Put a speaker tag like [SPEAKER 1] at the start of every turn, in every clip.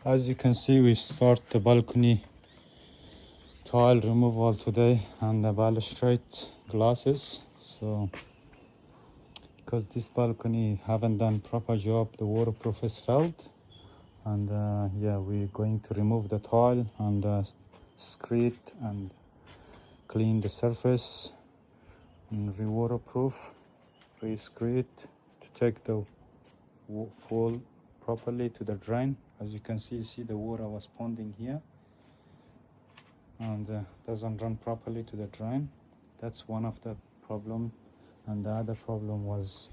[SPEAKER 1] As you can see, we start the balcony tile removal today and the balustrade glasses. So because this balcony haven't done proper job, the waterproof is failed, and yeah, we're going to remove the tile and screed and clean the surface and re-waterproof, re-screed to take the fall properly to the drain. As you can see the water was ponding here and doesn't run properly to the drain. That's one of the problem, and the other problem was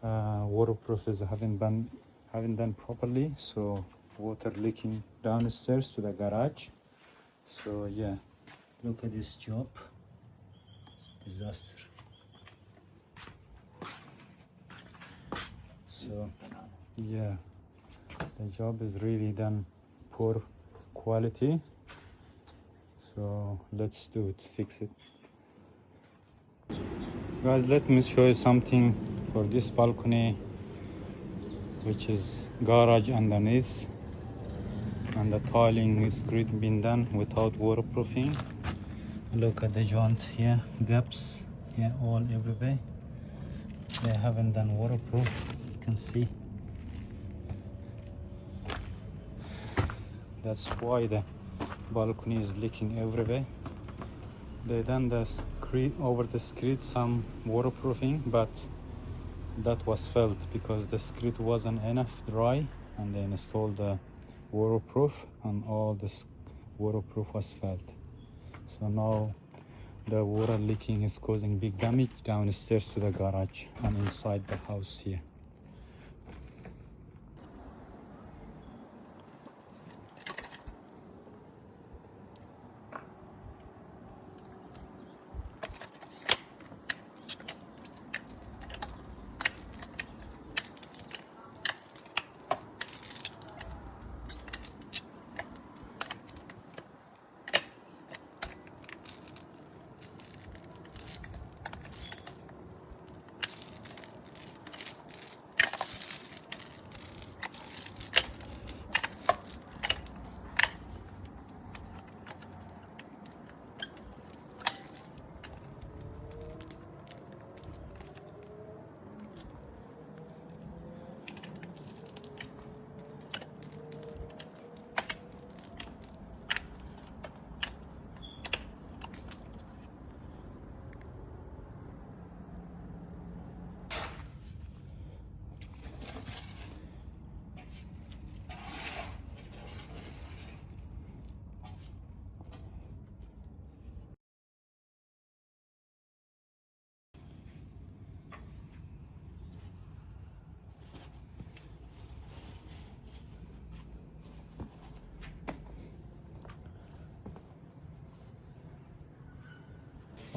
[SPEAKER 1] waterproof is haven't done properly, so water leaking downstairs to the garage. So yeah, look at this job, disaster. So yeah, the job is really done poor quality. So let's do it, fix it. Guys, let me show you something for this balcony, which is garage underneath, and the tiling is been done without waterproofing. Look at the joint here, gaps here, all everywhere. They haven't done waterproof, you can see. That's why the balcony is leaking everywhere. They done the screed over the screed some waterproofing, but that was failed because the screed wasn't enough dry, and they installed the waterproof and all this waterproof was failed. So now the water leaking is causing big damage downstairs to the garage and inside the house here.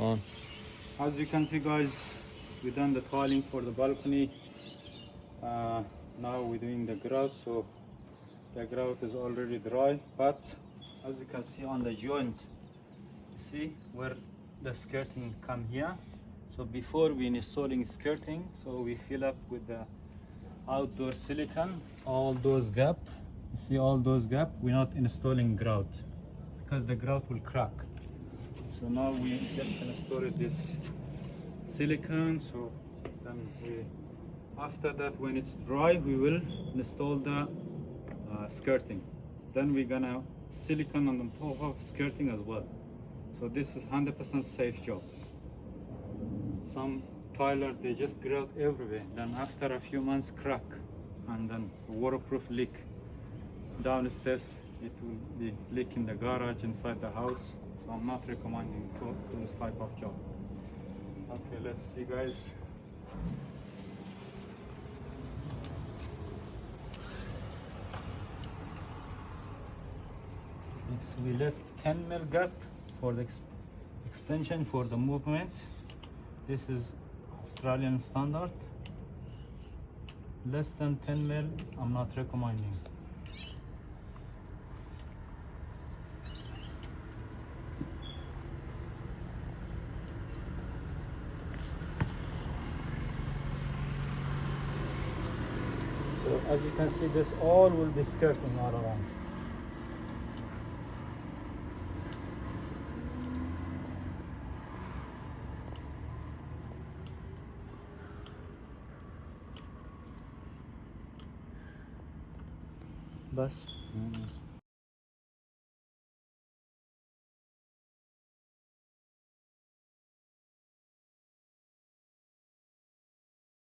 [SPEAKER 1] On. As you can see, guys, we done the tiling for the balcony. Now we're doing the grout, so the grout is already dry, but as you can see on the joint, you see where the skirting come here. So before we installing skirting, so we fill up with the outdoor silicone all those gap. You see all those gap, we're not installing grout because the grout will crack. So now we just installed this silicone. So then after that, when it's dry, we will install the skirting. Then we're gonna silicone on the top of skirting as well. So this is 100% safe job. Some tiler, they just grout everywhere. Then after a few months, crack, and then waterproof leak downstairs. It will be leak in the garage inside the house. So I'm not recommending those type of job. Okay, let's see, guys. We left 10 mil gap for the expansion for the movement. This is Australian standard. Less than 10 mil, I'm not recommending. So as as you can see, this all will be skirting all around. बस